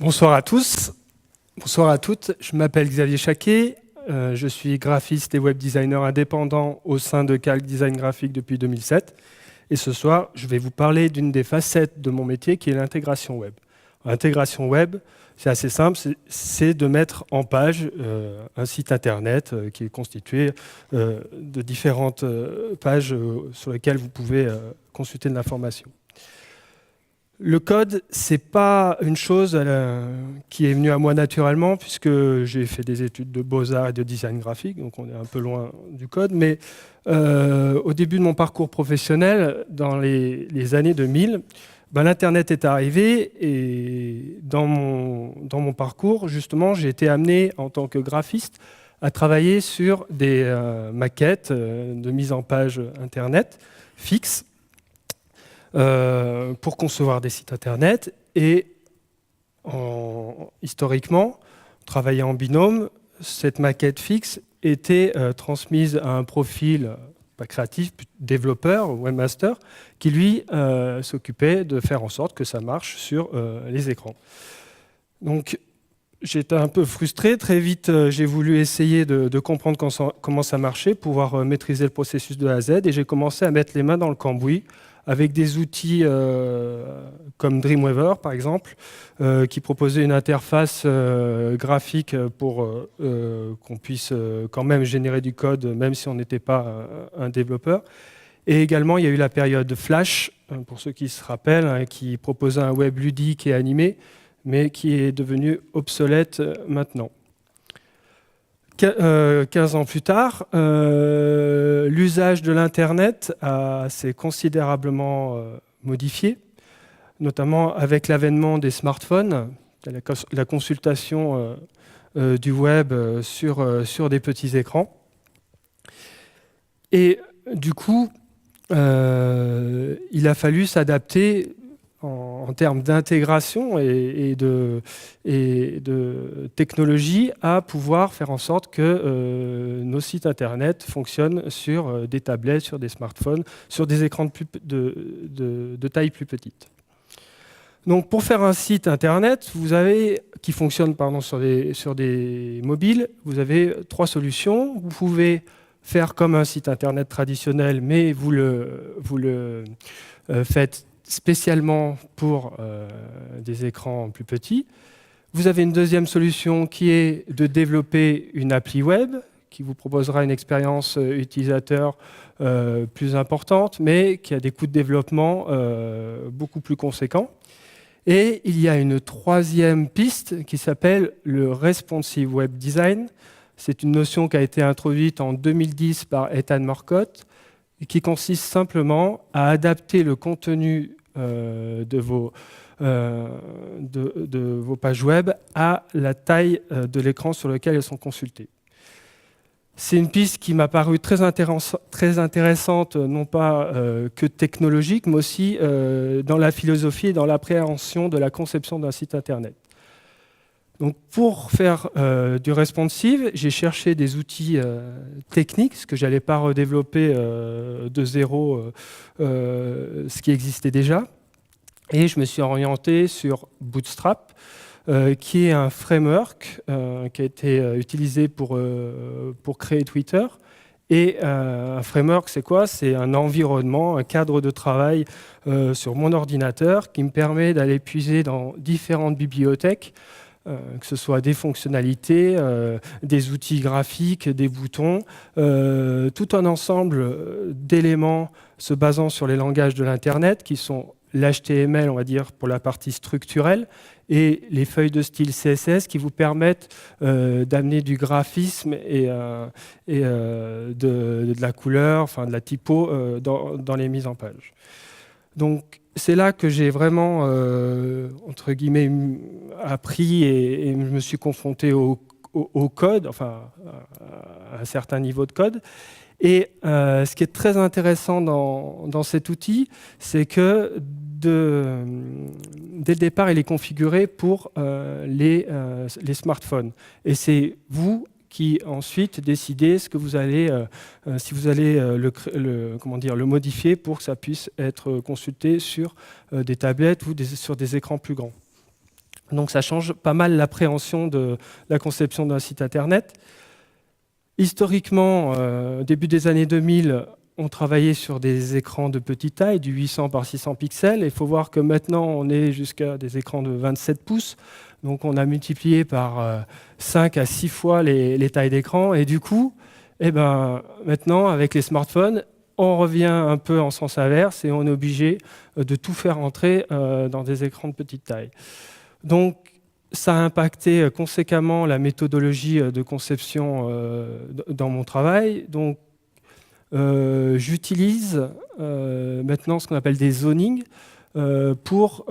Bonsoir à tous, bonsoir à toutes. Je m'appelle Xavier Chaquet, je suis graphiste et web designer indépendant au sein de Calc Design Graphique depuis 2007. Et ce soir, je vais vous parler d'une des facettes de mon métier qui est l'intégration web. L'intégration web, c'est assez simple, c'est de mettre en page un site internet qui est constitué de différentes pages sur lesquelles vous pouvez consulter de l'information. Le code, ce n'est pas une chose qui est venue à moi naturellement, puisque j'ai fait des études de beaux-arts et de design graphique, donc on est un peu loin du code. Mais au début de mon parcours professionnel, dans les années 2000, l'Internet est arrivé et dans mon parcours, justement, j'ai été amené en tant que graphiste à travailler sur des maquettes de mise en page Internet fixes, pour concevoir des sites internet et historiquement, travailler en binôme, cette maquette fixe était transmise à un profil pas créatif, développeur, webmaster, qui lui s'occupait de faire en sorte que ça marche sur les écrans. Donc j'étais un peu frustré, très vite j'ai voulu essayer de comprendre comment ça marchait, pouvoir maîtriser le processus de A à Z, et j'ai commencé à mettre les mains dans le cambouis avec des outils comme Dreamweaver, par exemple, qui proposait une interface graphique pour qu'on puisse quand même générer du code, même si on n'était pas un développeur. Et également, il y a eu la période Flash, pour ceux qui se rappellent, qui proposait un web ludique et animé, mais qui est devenu obsolète maintenant. 15 ans plus tard, l'usage de l'Internet s'est considérablement modifié, notamment avec l'avènement des smartphones, la consultation du web sur des petits écrans. Et du coup, il a fallu s'adapter en termes d'intégration et de technologie à pouvoir faire en sorte que nos sites internet fonctionnent sur des tablettes, sur des smartphones, sur des écrans de taille plus petite. Donc pour faire un site internet qui fonctionne sur des mobiles, vous avez trois solutions. Vous pouvez faire comme un site internet traditionnel, mais vous le faites spécialement pour des écrans plus petits. Vous avez une deuxième solution qui est de développer une appli web qui vous proposera une expérience utilisateur plus importante, mais qui a des coûts de développement beaucoup plus conséquents. Et il y a une troisième piste qui s'appelle le Responsive Web Design. C'est une notion qui a été introduite en 2010 par Ethan Marcotte, qui consiste simplement à adapter le contenu de vos pages web à la taille de l'écran sur lequel elles sont consultées. C'est une piste qui m'a paru très intéressante, non pas que technologique, mais aussi dans la philosophie et dans l'appréhension de la conception d'un site Internet. Donc pour faire du responsive, j'ai cherché des outils techniques, parce que je n'allais pas redévelopper de zéro ce qui existait déjà. Et je me suis orienté sur Bootstrap, qui est un framework qui a été utilisé pour créer Twitter. Et un framework, c'est quoi? C'est un environnement, un cadre de travail sur mon ordinateur qui me permet d'aller puiser dans différentes bibliothèques, que ce soit des fonctionnalités, des outils graphiques, des boutons, tout un ensemble d'éléments se basant sur les langages de l'Internet, qui sont l'HTML, on va dire, pour la partie structurelle, et les feuilles de style CSS qui vous permettent d'amener du graphisme et de la couleur, enfin de la typo dans les mises en page. Donc, c'est là que j'ai vraiment, entre guillemets, appris et je me suis confronté au code, enfin, à un certain niveau de code. Et ce qui est très intéressant dans cet outil, c'est que dès le départ, il est configuré pour les smartphones. Et c'est vous qui ensuite décidez ce que vous allez, si vous allez le modifier pour que ça puisse être consulté sur des tablettes ou sur des écrans plus grands. Donc ça change pas mal l'appréhension de la conception d'un site internet. Historiquement, début des années 2000, on travaillait sur des écrans de petite taille, du 800 par 600 pixels. Il faut voir que maintenant, on est jusqu'à des écrans de 27 pouces. Donc on a multiplié par 5 à 6 fois les tailles d'écran. Et du coup, maintenant, avec les smartphones, on revient un peu en sens inverse et on est obligé de tout faire entrer dans des écrans de petite taille. Donc, ça a impacté conséquemment la méthodologie de conception dans mon travail. Donc, j'utilise maintenant ce qu'on appelle des zonings pour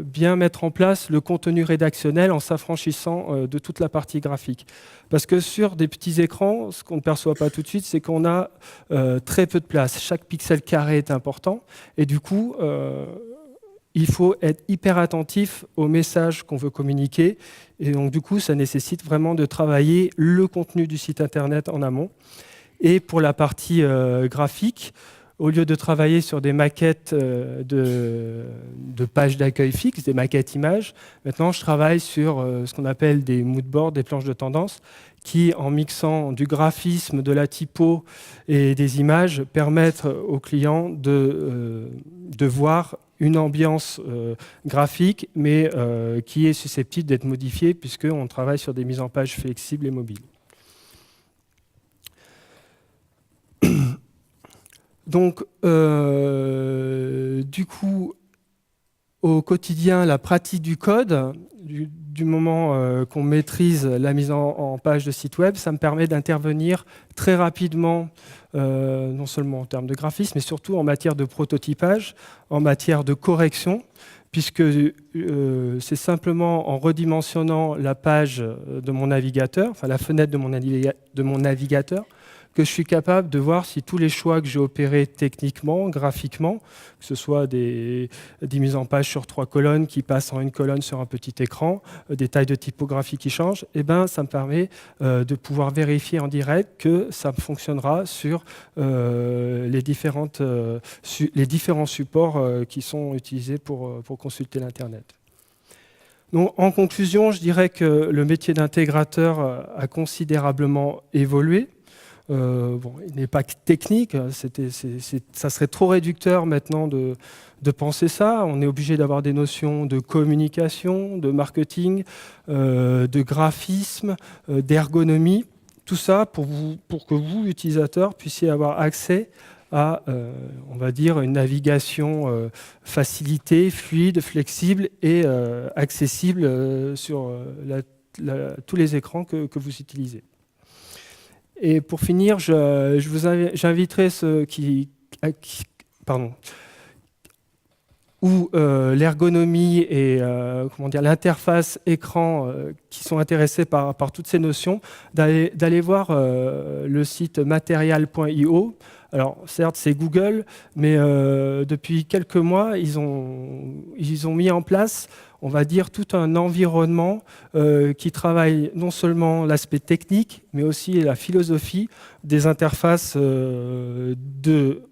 bien mettre en place le contenu rédactionnel en s'affranchissant de toute la partie graphique. Parce que sur des petits écrans, ce qu'on ne perçoit pas tout de suite, c'est qu'on a très peu de place. Chaque pixel carré est important et du coup, il faut être hyper attentif aux messages qu'on veut communiquer. Et donc, du coup, ça nécessite vraiment de travailler le contenu du site internet en amont. Et pour la partie graphique, au lieu de travailler sur des maquettes de pages d'accueil fixes, des maquettes images, maintenant je travaille sur ce qu'on appelle des moodboards, des planches de tendance, qui, en mixant du graphisme, de la typo et des images, permettent aux clients de voir une ambiance graphique, mais qui est susceptible d'être modifiée puisqu'on travaille sur des mises en page flexibles et mobiles. Donc, du coup, au quotidien, la pratique du code, du moment qu'on maîtrise la mise en page de site web, ça me permet d'intervenir très rapidement, non seulement en termes de graphisme, mais surtout en matière de prototypage, en matière de correction, puisque c'est simplement en redimensionnant la page de mon navigateur, enfin la fenêtre de mon navigateur, que je suis capable de voir si tous les choix que j'ai opérés techniquement, graphiquement, que ce soit des mises en page sur 3 colonnes qui passent en une colonne sur un petit écran, des tailles de typographie qui changent, ça me permet de pouvoir vérifier en direct que ça fonctionnera sur les différents supports qui sont utilisés pour consulter l'Internet. Donc, en conclusion, je dirais que le métier d'intégrateur a considérablement évolué. Il n'est pas technique, ça serait trop réducteur maintenant de penser ça. On est obligé d'avoir des notions de communication, de marketing, de graphisme, d'ergonomie, tout ça pour que vous, utilisateurs, puissiez avoir accès à, on va dire, une navigation facilitée, fluide, flexible et accessible sur tous les écrans que vous utilisez. Et pour finir, j'inviterai ceux où l'ergonomie et l'interface écran qui sont intéressés par toutes ces notions, d'aller voir le site material.io. Alors certes, c'est Google, mais depuis quelques mois, ils ont mis en place, on va dire, tout un environnement qui travaille non seulement l'aspect technique, mais aussi la philosophie des interfaces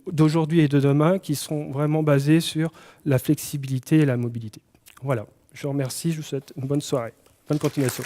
d'aujourd'hui et de demain qui sont vraiment basées sur la flexibilité et la mobilité. Voilà, je vous remercie, je vous souhaite une bonne soirée, bonne continuation.